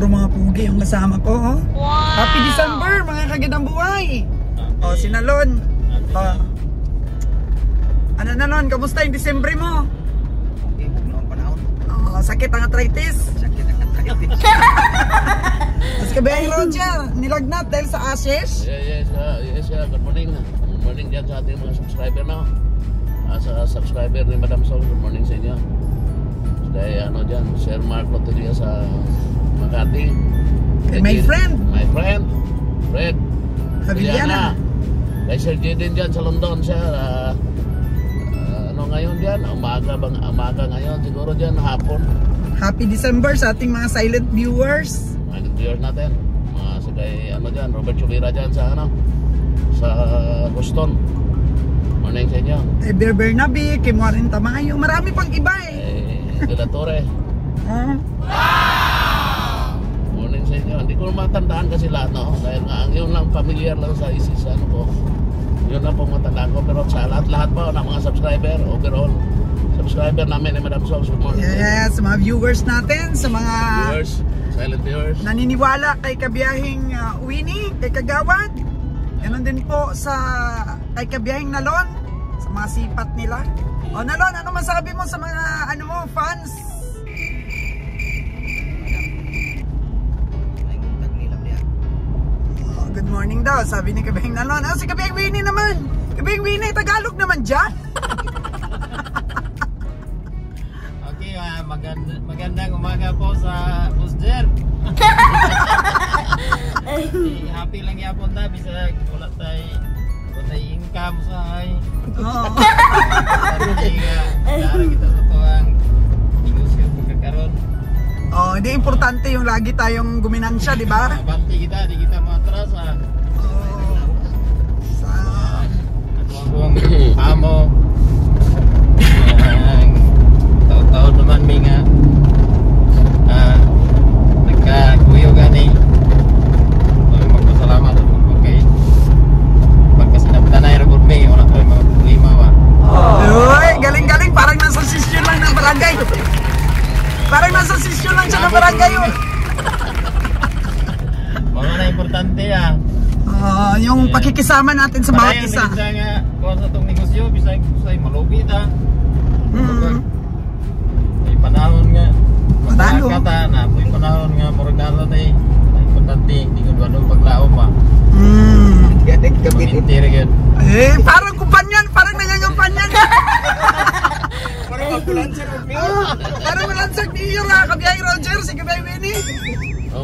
Puro mga pugi yung kasama ko. Oh. Wow. Happy December mga kagandang buhay. Oh, si Nalon. Oh. Ano Nalon, kamusta yung December mo? Okay, noong panahon. Oh, sakit ang arthritis. Sakit ang arthritis. Mas kabayang Roger, nilagnat dahil sa ashes. Yes, good morning. Good morning dyan sa ating mga subscriber na. Sa subscriber ni Madam Sol, good morning sa inyo. Kaya ano dyan, Sir Mark Loteria sa Makati. My friend Fred Javiliana. Kay Sir Jaden dyan sa London, Sir. Ano ngayon dyan? Umaga ngayon, siguro dyan, hapon. Happy December sa ating mga silent viewers. Mga viewers natin. Mga sagay, ano dyan, Robert Chubira dyan sa ano, sa Boston. Morning sa inyo. Ber Bernabe, Kim Warren Tamayo, marami pang iba eh. De La Torre. Morning sa inyo. Hindi ko matandaan kasi lahat, no? Dahil nga, yun lang, familiar lang sa isis, ano ko. Yun lang po matandaan ko. Pero sa lahat po ng mga subscriber, overall, subscriber namin ni Madam Sol. Yes, mga viewers natin, sa mga viewers, silent viewers. Naniniwala kay kabiyahing Winnie, kay Kagawad. Ganon din po sa kay kabiyahing Nalon, sa mga sipat nila. O Nalon, ano masabi mo sa mga ano mo, fans? Oh, good morning daw, sabi ni kabiyahing Nalon. Ah, si kabiyahing Winnie naman. Kabiyahing Winnie, Tagalog naman dyan. Okay, magandang umaga po sa Busder. Happy lang yapon na bisa wala tay income sa ay. Oo. Dara kita sa tuwang negosyo pagkakaroon. Oh, hindi importante yung lagi tayong guminansya, di ba? Banti kita, di kita matras ah. Sa Atong amo. Taon-taon naman mi nga nagkakuyo gani. Magpasalamat ako kay pagkasinabtanay ra gud mi wala koy mga problema ba. Uy, galing-galing, parang nasa sisyon lang ng barangay. Parang nasa sisyon lang siya ng barangay. Mga na importante ah. Yung pakikisama natin sa bawat isa. Bisa nga kung sa itong negosyo, bisa malugi ta. May panahon nga. Panalo. Kata na, may panahon nga morgalo tayo. Importante, hindi ko doon paglao pa. Mamintir agad. Eh, parang kumpanyan, parang nangangampanyan. Parang magpulansag ng Pio. Parang malansag ni iyo nga, kabiyahing Roger, si kabiyahing Winnie. Oh,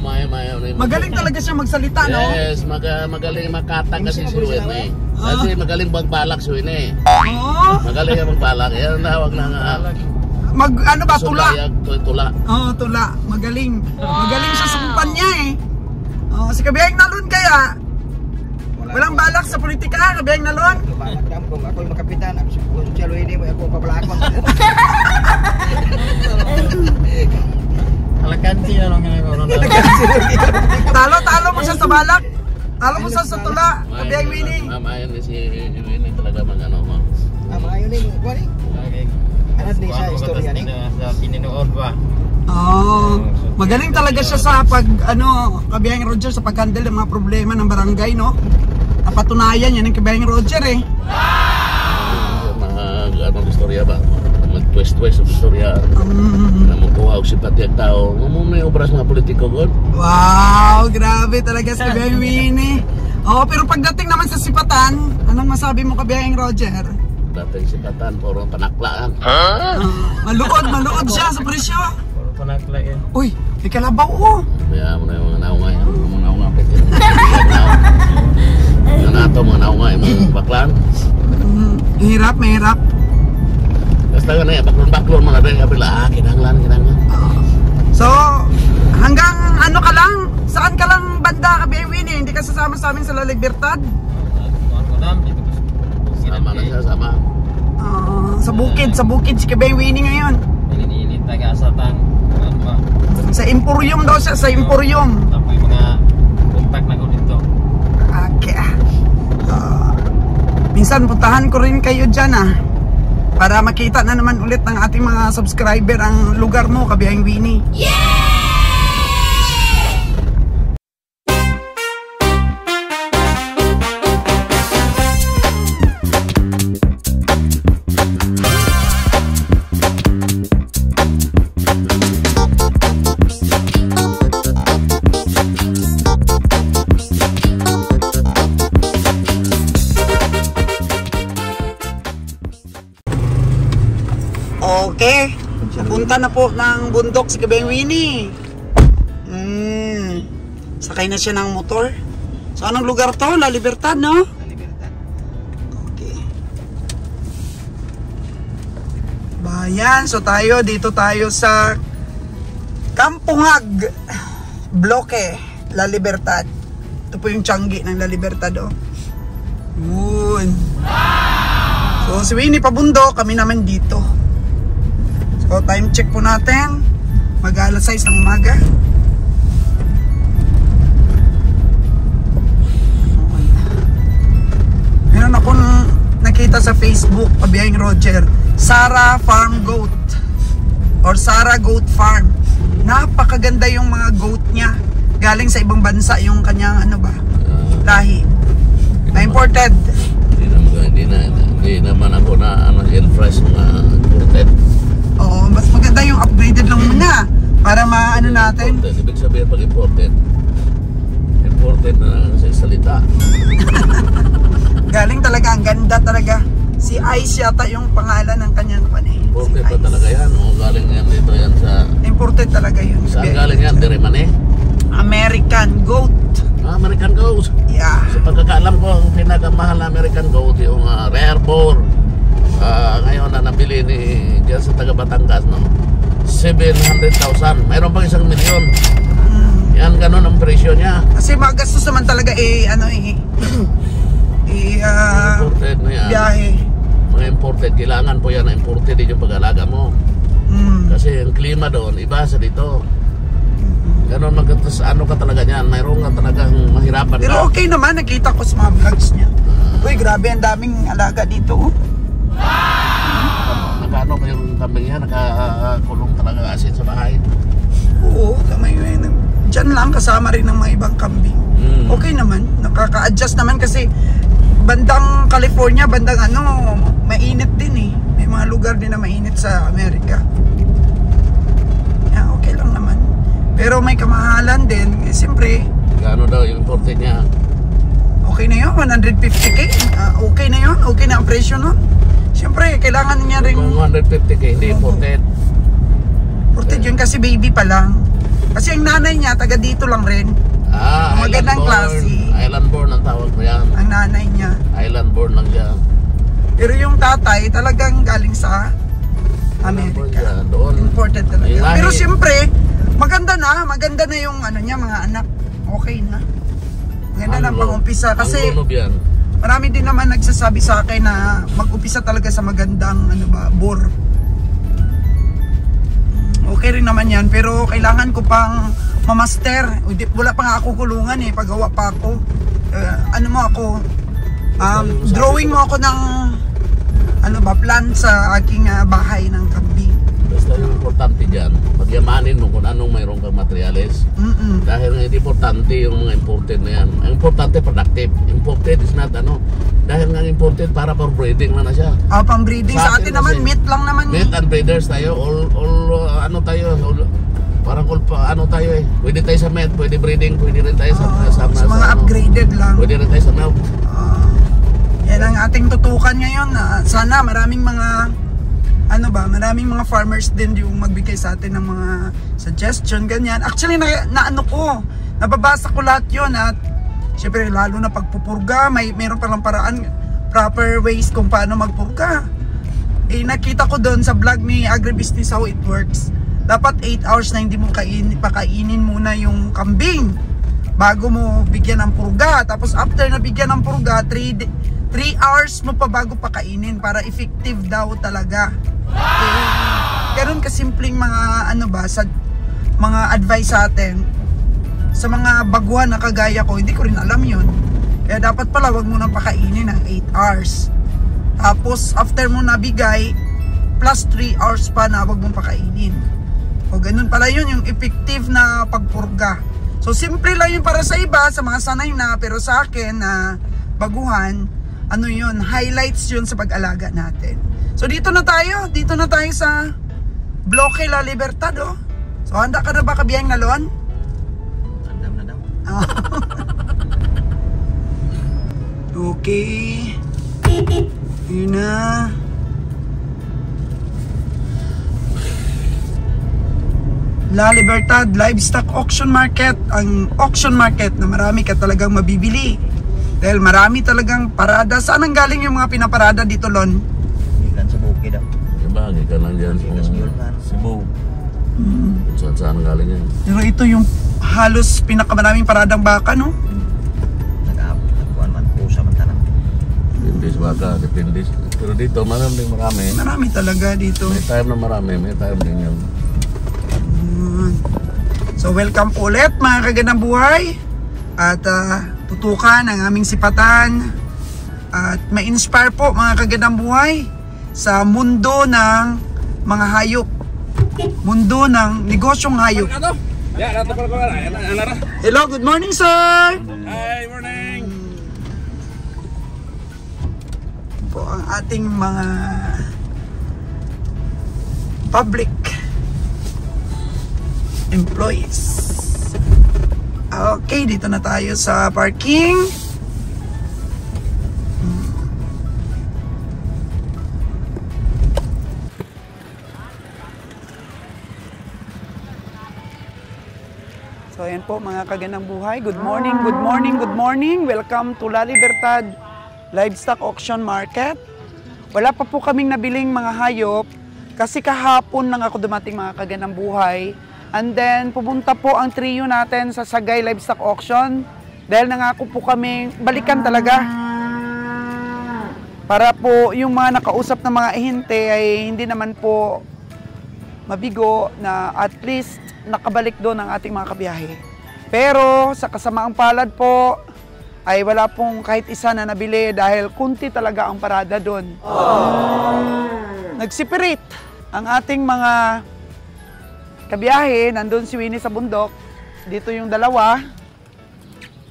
Magaling talaga siya magsalita, no? Yes, magaling makatang kasi si Winnie. Kasi magaling magbalak si Winnie. Oo. Magaling ang magbalak. Yan na, wag na nga. Ano ba, tula? Tula. Oo, tula. Magaling. Magaling siya sa kumpanya eh. Si kabiyahing Nalon kaya, walang balak sa politika, kabiyahing Nalon. Kung ako'y makapitan, kung siya Luini mo, ako pabalakon. Alakanti na lang nga. Talo mo siya sa balak. Talo mo siya sa tula, kabiyahing Winnie. Mamayan ni si Winnie talaga mag-ano mo. Mamayan ni mo, kuwari? Ano din sa istorya ni? Sa pininood ba? Magaling talaga siya sa kabiyahing Roger sa pag-handle ng mga problema ng barangay, no? Napatunayan yan ng kabiyahing Roger eh. Mga istorya ba? Mag-twist-twist ang istorya. Na makuha og simpati ang tao. May obras mga politiko god. Wow, grabe talaga si kabiyahing Winnie. Pero pagdating naman sa sipatan, anong masabi mo kabiyahing Roger? Dating sipatan, puro panaklaan. Maluod siya sa presyo. Puro panakla yan. Uy, may kalabaw oh. Kaya mo na yung mga naungay. Mga naungay pwede. Mga nato, mga naungay, mga baklan. Mahirap. Basta ka na yan, baklon mga rin. Kinanglan. So, hanggang ano ka lang? Saan ka lang banda kabiyahing Winnie? Hindi ka sasama sa amin sa La Libertad? Sama na siya, sama. Sa bukid si kabiyahing Winnie ngayon. Ininit taga-asatan. Sa Emporium daw siya, sa Emporium. Tapos yung mga contact na ko dito. Okay. Minsan puntahan ko rin kayo dyan para makita na naman ulit ng ating mga subscriber ang lugar mo, kabiyahing Winnie. Papunta na po ng bundok si Kabayang Winnie. Sakay na siya ng motor. So anong lugar to? La Libertad, no? La Libertad. Okay. Bayan. So dito tayo sa Kampungag Bloque, La Libertad. Ito po yung Changi ng La Libertad, oh. Yun. So si Winnie pabundok, kami naman dito. So time check po natin. Mag-alas 6 ng umaga. Meron akong nakita sa Facebook, Kabiyahing Roger, Sara Farm Goat or Sara Goat Farm. Napakaganda yung mga goat niya. Galing sa ibang bansa yung kanyang lahi. Na imported. Hindi naman ako na fresh mga imported. Oo, mas maganda yung upgraded lang muna para maano natin. Imported. Ibig sabihin pag imported na sa salita. Galing talaga, ang ganda talaga. Si Ice yata yung pangalan ng kanyang Imported si pa talaga yan? O galing yan dito yan sa... Imported talaga yun. Saan galing yan? Diremane? American goat. American goat? Yeah. Sa pagkakaalam ko, ang pinakamahal na American goat yung rare boar. Ngayon na nabili ni dyan sa taga Batangas, no? 700,000. Mayroon pang 1 milyon. Yan, ganun ang presyo niya. Kasi magastos naman talaga imported na yan. Biyahe. Mga imported, kailangan po yan na imported din yung pag-alaga mo. Kasi ang klima doon, iba sa dito. Ganon magkatas, ano ka talaga niyan, mayroon ka talagang mahirapan. Pero okay naman, nakita ko sa mga vlogs niya. Uy, grabe, ang daming alaga dito. Nakaano ba yung kambing niya? Nakakulong talaga asin sa bahay? Oo, kamay yun. Diyan lang, kasama rin ng mga ibang kambing. Okay naman, nakaka-adjust naman kasi bandang California, bandang mainit din eh. May mga lugar din na mainit sa Amerika. Yeah, okay lang naman. Pero may kamahalan din. Eh, siyempre, gaano daw yung imported niya? okay na yun, 150k. Okay na yun, okay na ang presyo nun. Siyempre, kailangan niya rin... 150k, hindi imported. Imported yun kasi baby pa lang. Kasi ang nanay niya, taga dito lang rin. Magandang klase. Island born ang tawag mo yan. Ang nanay niya. Island born lang siya. Pero yung tatay talagang galing sa Amerika. Doon. Imported talaga. Ilahi. Pero siyempre, maganda na yung niya, mga anak. Okay na. Maganda na pang-umpisa. Kasi marami din naman nagsasabi sa akin na mag-umpisa talaga sa magandang boar. Okay rin naman yan, pero kailangan ko pang mamaster. Wala pa nga ako kulungan eh, paggawa pa ako. Drawing mo ako ng plan sa aking bahay ng kambing. Basta yung importante dyan, pagyamanin mo kung anong mayroon kang materials. Dahil nga importante yung mga imported na yan. Ang importante productive. Imported is not dahil nga imported para for breeding na siya. Pang breeding. Sa atin naman, meat lang naman. Meat and breeders tayo. Parang tayo eh. Pwede tayo sa meat, pwede breeding, pwede rin tayo sa mga upgraded lang. Pwede rin tayo sa milk. Yan ang ating tutukan ngayon. Sana maraming mga maraming mga farmers din yung magbigay sa atin ng mga suggestion, ganyan. Actually, nababasa ko lahat yun at syempre lalo na pagpupurga, mayroon palang paraan, proper ways kung paano magpurga. Nakita ko doon sa vlog ni Agribusiness how it works. Dapat 8 hours na hindi mo pakainin muna yung kambing bago mo bigyan ng purga. Tapos after na bigyan ng purga, 3 hours mo pa bago pakainin para effective daw talaga. Ganun kasimpleng mga mga advice sa atin. Sa mga baguhan na kagaya ko, hindi ko rin alam yun. Kaya dapat pala wag mo nang pakainin ng 8 hours. Tapos after mo nabigay, plus 3 hours pa na wag mong pakainin. O ganun pala yun, yung effective na pagpurga. So simple lang yun para sa iba, sa mga sanay na, pero sa akin na baguhan, yun, highlights yun sa pag-alaga natin. So dito na tayo sa Bloque La Libertad, oh. So handa ka na ba, Kabiyahing Nalon? Handa na daw. Okay. Yun na. La Libertad Livestock Auction Market, ang auction market na marami ka talagang mabibili. Dahil marami talagang parada. Saan ang galing yung mga pinaparada dito, Lon? Ikan sa bukid daw. Ibagi ka lang dyan sa Cebu. Saan galing yan? Pero ito yung halos pinakamaraming paradang baka, no? Nagkuhan man, pusa man tanang. Depende sa baka, depende. Pero dito, marami. Marami talaga dito. May time na marami, may time din yun. So welcome po ulit mga kagandang buhay. At tutukan ang aming sipatan. At ma-inspire po mga kagandang buhay sa mundo ng mga hayop. Mundo ng negosyong hayop. Hello, good morning sir. Hi, morning. Po ang ating mga public employees. Okay, dito na tayo sa parking. So ayan po mga kagandang buhay. Good morning, good morning, good morning. Welcome to La Libertad Livestock Auction Market. Wala pa po kaming nabiling mga hayop kasi kahapon lang ako dumating mga kagandang buhay. And then pupunta po ang trio natin sa Sagay Livestock Auction dahil nangako po kaming balikan talaga. Para po yung mga nakausap na mga ahente ay hindi naman po mabigo na at least nakabalik doon ang ating mga kabiyahe. Pero sa kasamaang palad po ay wala pong kahit isa na nabili dahil kunti talaga ang parada doon. Nagsipirit ang ating mga kabiyahe, nandun si Winnie sa bundok, dito yung dalawa.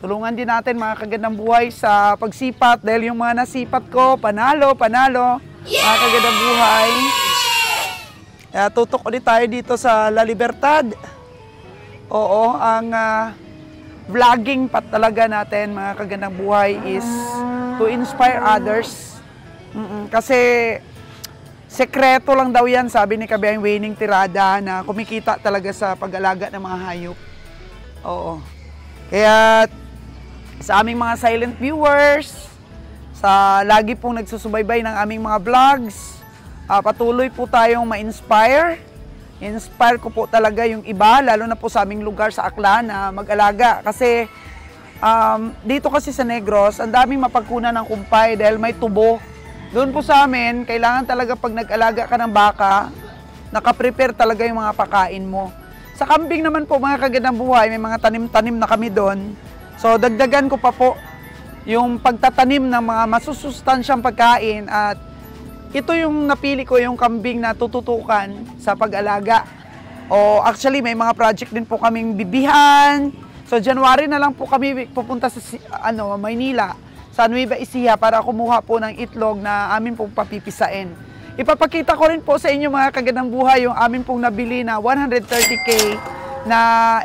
Tulungan din natin mga kagandang buhay sa pagsipat dahil yung mga nasipat ko, panalo, mga kagandang buhay. Kaya tutok ulit tayo dito sa La Libertad. Oo, ang vlogging pat talaga natin mga kagandang buhay is to inspire others. Kasi sekreto lang daw yan, sabi ni Kabiyahing Winning Tirada, na kumikita talaga sa pag-alaga ng mga hayop. Oo. Kaya sa aming mga silent viewers, sa lagi pong nagsusubaybay ng aming mga vlogs, patuloy po tayong ma-inspire. Inspire ko po talaga yung iba, lalo na po sa aming lugar sa Aklan na mag-alaga. Kasi dito kasi sa Negros, ang daming mapagkunan ng kumpay dahil may tubo. Doon po sa amin, kailangan talaga pag nag-alaga ka ng baka, nakaprepare talaga yung mga pakain mo. Sa kambing naman po mga kagandang buhay, may mga tanim-tanim na kami doon. So dagdagan ko pa po yung pagtatanim ng mga masusustansyang pagkain at ito yung napili ko, yung kambing na tututukan sa pag-alaga. O actually may mga project din po kaming bibihan. So January na lang po kami pupunta sa Maynila, sa Nueva Ecija para kumuha po ng itlog na amin pong papipisain. Ipapakita ko rin po sa inyo mga kagandang buhay yung amin pong nabili na 130K na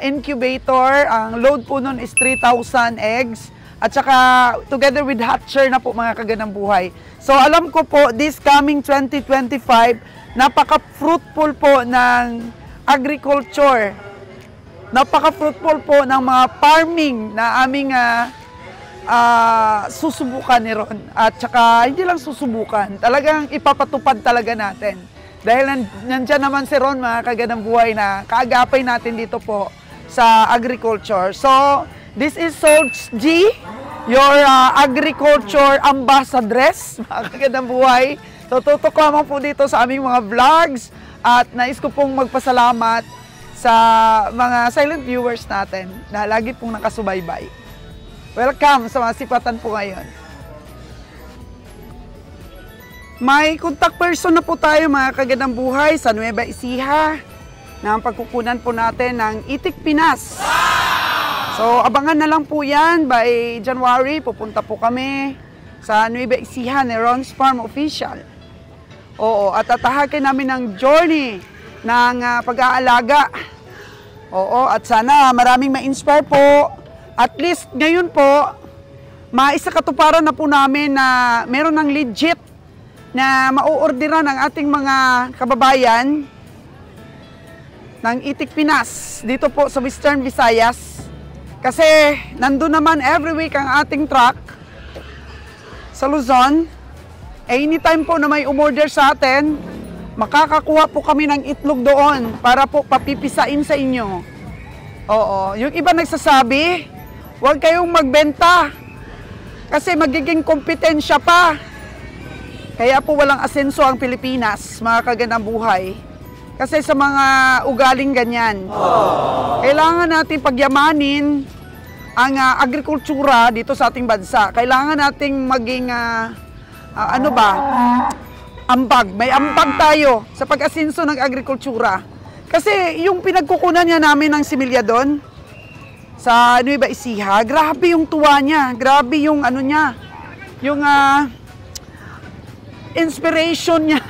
incubator. Ang load po nun is 3,000 eggs. At saka together with hatcher na po mga kagandang buhay. So alam ko po this coming 2025, napaka-fruitful po ng agriculture. Napaka-fruitful po ng mga farming na aming susubukan ni Ron. At saka hindi lang susubukan, talagang ipapatupad talaga natin. Dahil nandyan naman si Ron mga kagandang buhay na kaagapay natin dito po sa agriculture. So this is Solch G, your agriculture ambassadress, mga kagandang buhay. So tutok lamang po dito sa aming mga vlogs at nais ko pong magpasalamat sa mga silent viewers natin na lagi pong nakasubaybay. Welcome sa mga sipatan po ngayon. May contact person na po tayo mga kagandang buhay sa Nueva Ecija na ang pagkukunan po natin ng Itik Pinas. So abangan na lang po yan by January. Pupunta po kami sa Nueva Ecija ni Ron's Farm Official. Oo, at tatahakin namin ng journey ng pag-aalaga. Oo, at sana maraming ma-inspire po. At least ngayon po, maisakatuparan na po namin na meron ng legit na mauorderan ng ating mga kababayan ng Itik Pinas dito po sa Western Visayas. Kasi nandun naman every week ang ating truck sa Luzon. Anytime po na may umorder sa atin, makakakuha po kami ng itlog doon para po papipisain sa inyo. Oo, yung iba nagsasabi, huwag kayong magbenta kasi magiging kompetensya pa. Kaya po walang asenso ang Pilipinas, mga kagandang buhay. Kasi sa mga ugaling ganyan. Kailangan natin pagyamanin ang agrikultura dito sa ating bansa. Kailangan nating maging, ambag. May ambag tayo sa pag-asenso ng agrikultura. Kasi yung pinagkukunan niya namin ng similya doon, sa Nueva Ecija, grabe yung tuwa niya. Grabe yung yung inspiration niya.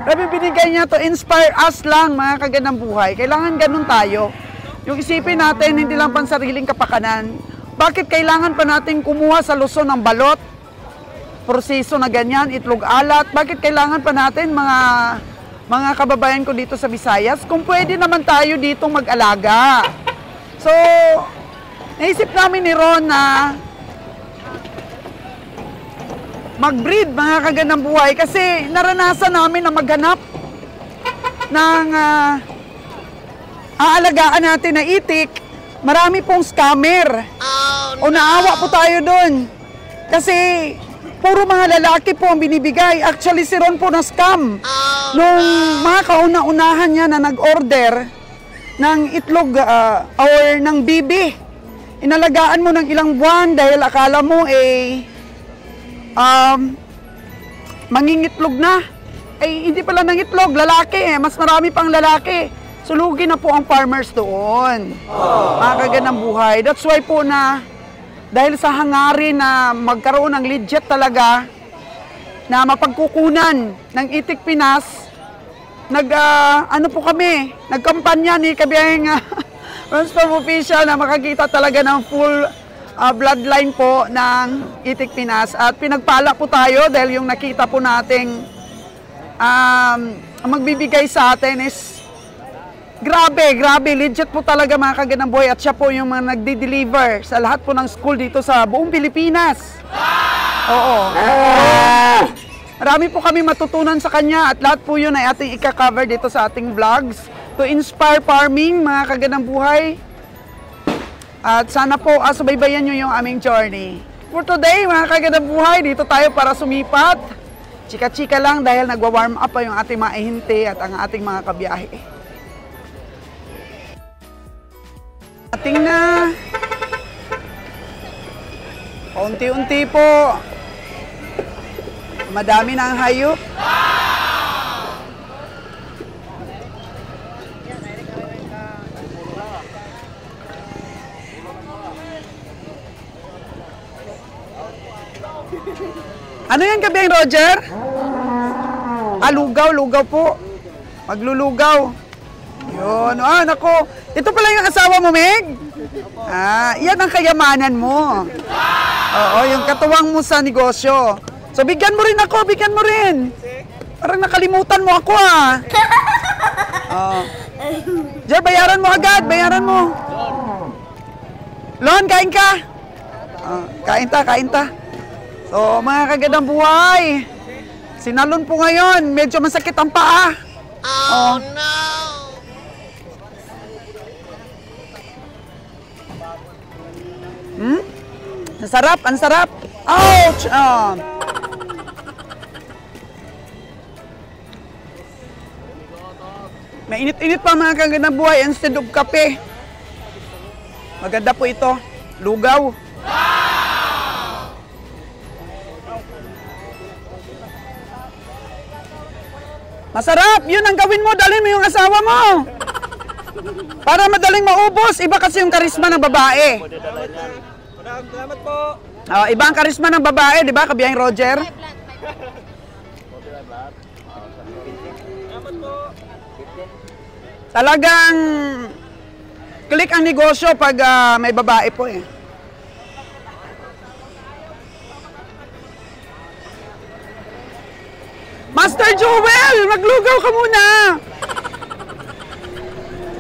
Grabe binigay niya to inspire us lang, mga kagandang buhay. Kailangan ganun tayo. Yung isipin natin, hindi lang pansariling kapakanan. Bakit kailangan pa natin kumuha sa Luzon ng balot? Proseso na ganyan, itlog alat. Bakit kailangan pa natin mga kababayan ko dito sa Visayas? Kung pwede naman tayo dito mag-alaga. So, naisip namin ni Ron na mag-breed, mga kagandang buhay, kasi naranasan namin na maghanap ng aalagaan natin na itik. Marami pong scammer. O naawa po tayo doon. Kasi puro mga lalaki po ang binibigay. Actually, si Ron po na scam. Nung mga kauna-unahan niya na nag-order ng itlog or ng bibi, inalagaan mo ng ilang buwan dahil akala mo mangingitlog na. Hindi pala nangitlog, lalaki mas marami pang lalaki. Sulugi na po ang farmers doon. Mga kagandang buhay. That's why po na, dahil sa hangarin na magkaroon ng legit talaga, na mapagkukunan ng Itik Pinas, nagkampanya ni Kabiyahing Transform Official na makakita talaga ng full bloodline po ng Itik Pinas. At pinagpala po tayo dahil yung nakita po nating magbibigay sa atin is grabe, legit po talaga, mga kagandang buhay. At siya po yung mga nagde-deliver sa lahat po ng school dito sa buong Pilipinas. Oo. Marami po kami matutunan sa kanya at lahat po yun ay ating ika-cover dito sa ating vlogs to inspire farming, mga kagandang buhay. At sana po subaybayan nyo yung aming journey. For today, mga kagandang buhay, dito tayo para sumipat. Chika-chika lang dahil nagwa-warm up pa yung ating mga ahinte at ang ating mga kabiyahe. Ating na. Unti-unti po. Madami na ang hayop. Ano yan, Kabiyahing Roger? Lugaw po. Maglulugaw. Yun. Nako. Ito pala yung asawa mo, Meg? Yan ang kayamanan mo. Oo, yung katuwang mo sa negosyo. So, bigyan mo rin ako, bigyan mo rin. Parang nakalimutan mo ako, Jer, bayaran mo agad, bayaran mo. Lon, kain ka? Kain ta. So, mga kagandang buhay, sinalon po ngayon, medyo masakit ang paa. Oh, no! Ang sarap. Ouch! Mainit-init pa, mga kagandang buhay, instead of kape. Maganda po ito. Lugaw. Masarap! Yun ang gawin mo, dalhin mo yung asawa mo. Para madaling maubos. Iba kasi yung karisma ng babae. Salamat po. Iba ang karisma ng babae, di ba, Kabiyahing Roger? Talagang click ang negosyo pag may babae po Master Joel, maglugaw ka muna.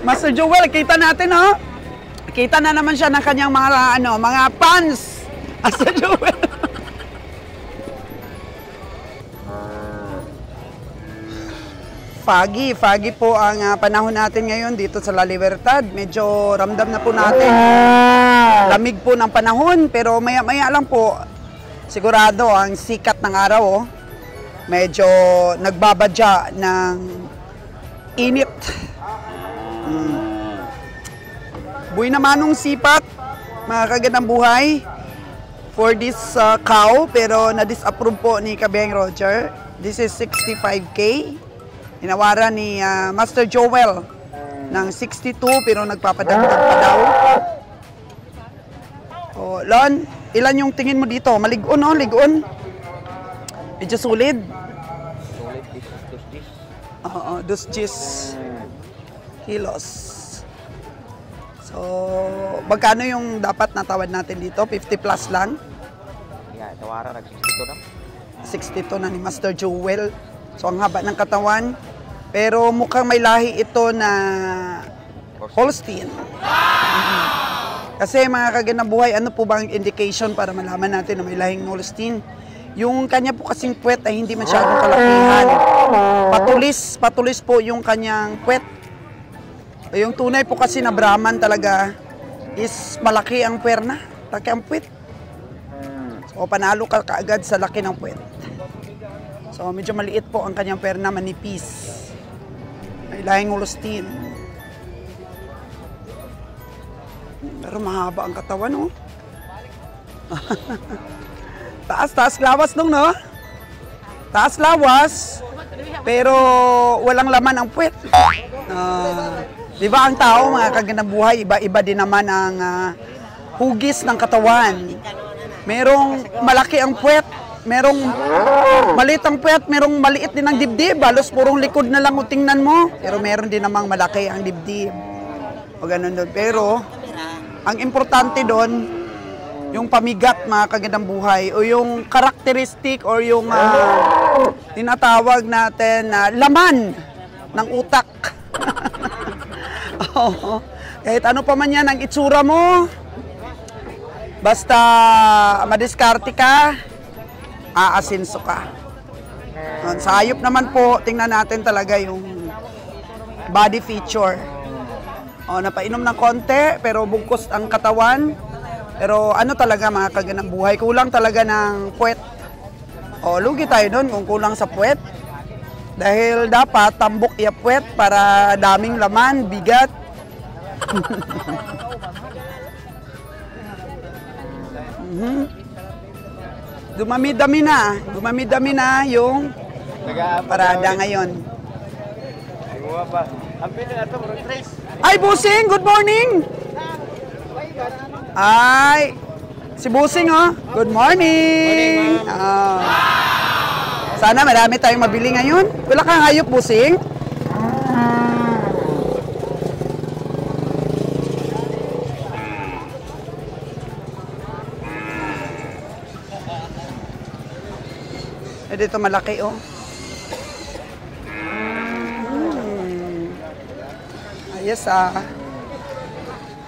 Master Joel, kita natin, oh. Kita na naman siya ng kanyang mga fans. Master Joel. Foggy po ang panahon natin ngayon dito sa La Libertad. Medyo ramdam na po natin. Lamig po ng panahon, pero maya-maya lang po, sigurado ang sikat ng araw, oh, medyo nagbabadya ng init. Buhay naman nung sipat, mga kagandang buhay, for this cow, pero na-disapprove po ni Kabiyahing Roger. This is 65K. Inawaran ni Master Joel ng 62, pero nagpapadagdag pa daw. Oh, Lon, ilan yung tingin mo dito? Maligon, no? Ligon. Medyo solid. Solid, dus. Oo, 2 kilos. So, magkano yung dapat natawad natin dito? 50 plus lang? Yeah, tawaran nag-62 na. 62 na ni Master Joel. So, ang haba ng katawan. Pero mukhang may lahi ito na Holstein. Kasi mga kagandang buhay, ano po ba ang indication para malaman natin na may lahing Holstein? Yung kanya po kasing puwet ay hindi masyadong kalakihan. Patulis po yung kanyang puwet. Yung tunay po kasi na Brahman talaga is malaki ang puwerna, laki ang puwet. So panalo ka kaagad sa laki ng puwet. So medyo maliit po ang kanyang puwerna, manipis. May lahing Holstein. Pero mahaba ang katawan, oh. Taas lawas nung, no? Taas lawas, pero walang laman ang puwet. Di ba ang tao, mga kagandang buhay, iba-iba din naman ang hugis ng katawan. Merong malaki ang puwet, merong maliit ang puwet, merong maliit din ang dibdib. Halos purong likod na lang o tingnan mo. Pero meron din namang malaki ang dibdib. O ganun doon. Pero, ang importante doon, yung pamigat, mga kagandang buhay, o yung characteristic or yung tinatawag natin na laman ng utak. Oh, kahit ano pa man yan ang itsura mo, basta madiskarte ka, aasinso ka. Sa hayop naman po, tingnan natin talaga yung body feature. O, napainom ng konti, pero bugkos ang katawan. Pero ano talaga mga kagandang buhay, kulang talaga ng puwet. O, lugi tayo doon kung kulang sa puwet. Dahil dapat tambok iya puwet para daming laman, bigat. Dumami-dami na yung parada ngayon. Ay, Busing, good morning! Ay, si Busing, oh. Good morning! Sana marami tayong mabili ngayon. Wala kang hayop, Busing? Dito malaki, oh. Ayos, ah.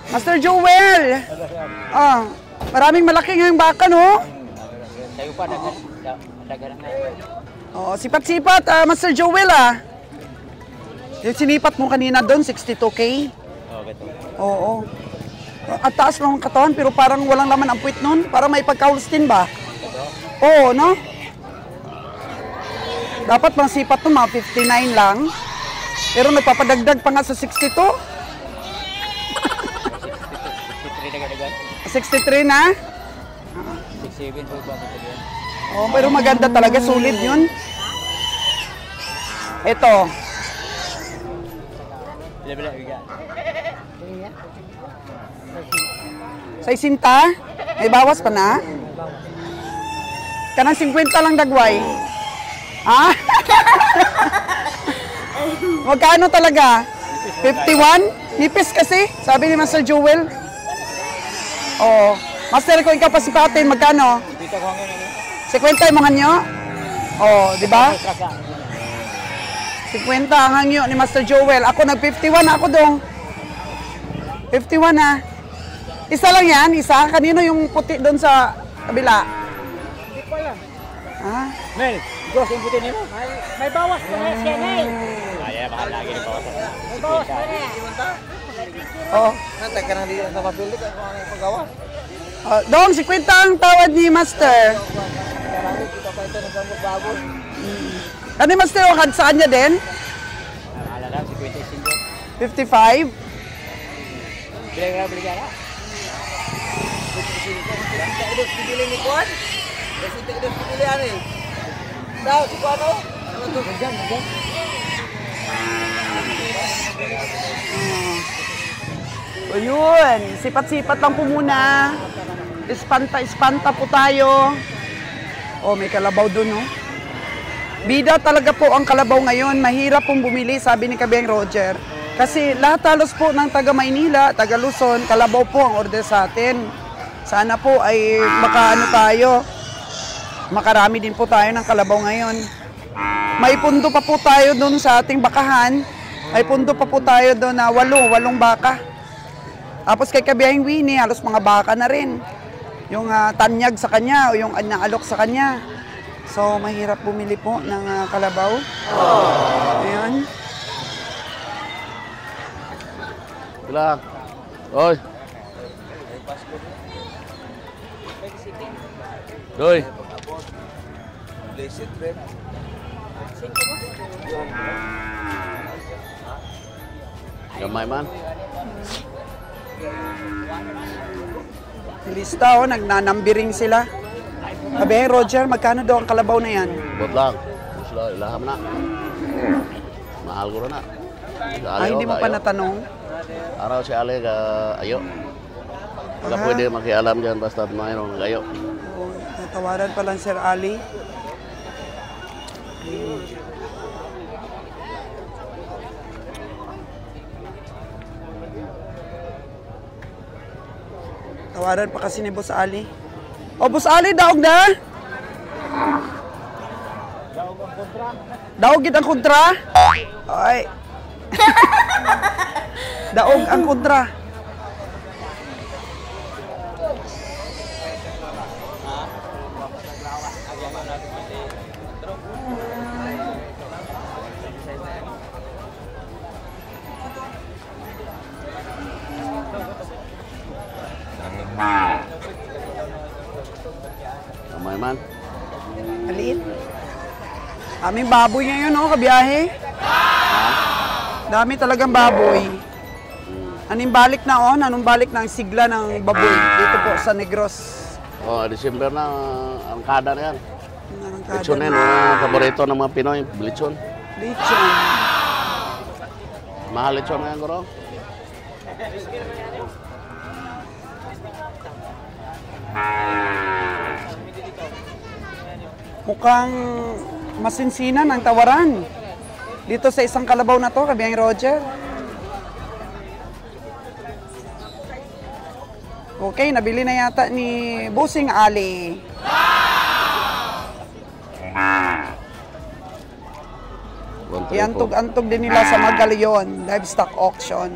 Master Joel! Oh, maraming malaki ngayong baka, no? Tayo pa, dagan na. Oh, sipat-sipat, Master Joel, ah. Yung sinipat mo kanina doon, 62K? Oo. At taas lang ang katawan, pero parang walang laman ang puwit nun. Parang may pagka-Holstein ba? Oo, no? Dapat pang sipat to, mga 59 lang. Pero nagpapadagdag pa nga sa 62. 63 na? 67 po ba? Oh, pero maganda talaga, sulit yun. Ito. Sa isinta, may bawas pa na. Kanang 50 lang dagway. Ah? Magkano talaga? 51? Nipis kasi, sabi ni Master Joel. Oo. Master, kung ikaw pasipatin, magkano? 50 yung mga nyo? Oo, di ba? 50 ang hangyo ni Master Joel. Ako nag-51 ako dong. 51 na. Isa lang yan? Isa? Kanino yung puti doon sa kabila? Hindi ko alam. Ha? Mel, Diyos yung puti nila. May bawas pa na siya, Mel. Ay, mahal lagi ng bawas. May bawas pa na. Oo. Natay ka na dito sa papilit. Ano ang paggawa? Dong, 50 ang tawad ni Master. Marami kita pa ito ng bago. Ano yung Master? Sa kanya din? Alala, 55. 55? Bili ka na? Bili ni Kuan? Kasi ito bili ani. Daw si Kuan oh. Ano to? Diyan. O yun, sipat-sipat lang po muna. Espanta po tayo. Oh, may kalabaw dun, no? Bida talaga po ang kalabaw ngayon. Mahirap pong bumili, sabi ni Kabiyang Roger. Kasi lahat halos po ng taga Maynila, taga Luzon, kalabaw po ang order sa atin. Sana po ay makaano tayo. Makarami din po tayo ng kalabaw ngayon. May pundo pa po tayo doon sa ating bakahan. May pundo pa po tayo doon na 8 baka. Tapos kay Kabiyahing Winnie, halos mga baka na rin. Yung tanyag sa kanya o yung naalok sa kanya. So, mahirap bumili po ng kalabaw. Ayan. Bilang. Oy. Doy. Gamay man. Lista oh, nagnanambiring sila. Kabiyahing Roger, magkano daw ang kalabaw na yan? Bot lang. Sila ilaham na. Mahal ko na. Ay, hindi mo pa natanong? Araw si Ale ka ayo. Wala Aha. pwede makialam dyan basta mayroong ayo. Oh, natawaran pa lang Sir Ali. Tawaran pa kasi ni Boss Ali. O, Boss Ali, daog na? Daog gid ang kontra? Ay. Daog ang kontra. Gamay man. Maliit. Aming baboy ngayon, no, kabiyahe. Dami talagang baboy. Anong balik na, oh, anong balik ng sigla ng baboy dito po sa Negros. Oh, December na ang kada na yan. Narangkada Lechon yan, paborito ng mga Pinoy, lechon. Lechon. Mahal lechon na yan, guro. Mukhang masinsinan ang tawaran. Dito sa isang kalabaw na to, Kabiyahing Roger. Okay, nabili na yata ni Bossing Ali. Iantog-antog din nila sa Magallaon Livestock Auction.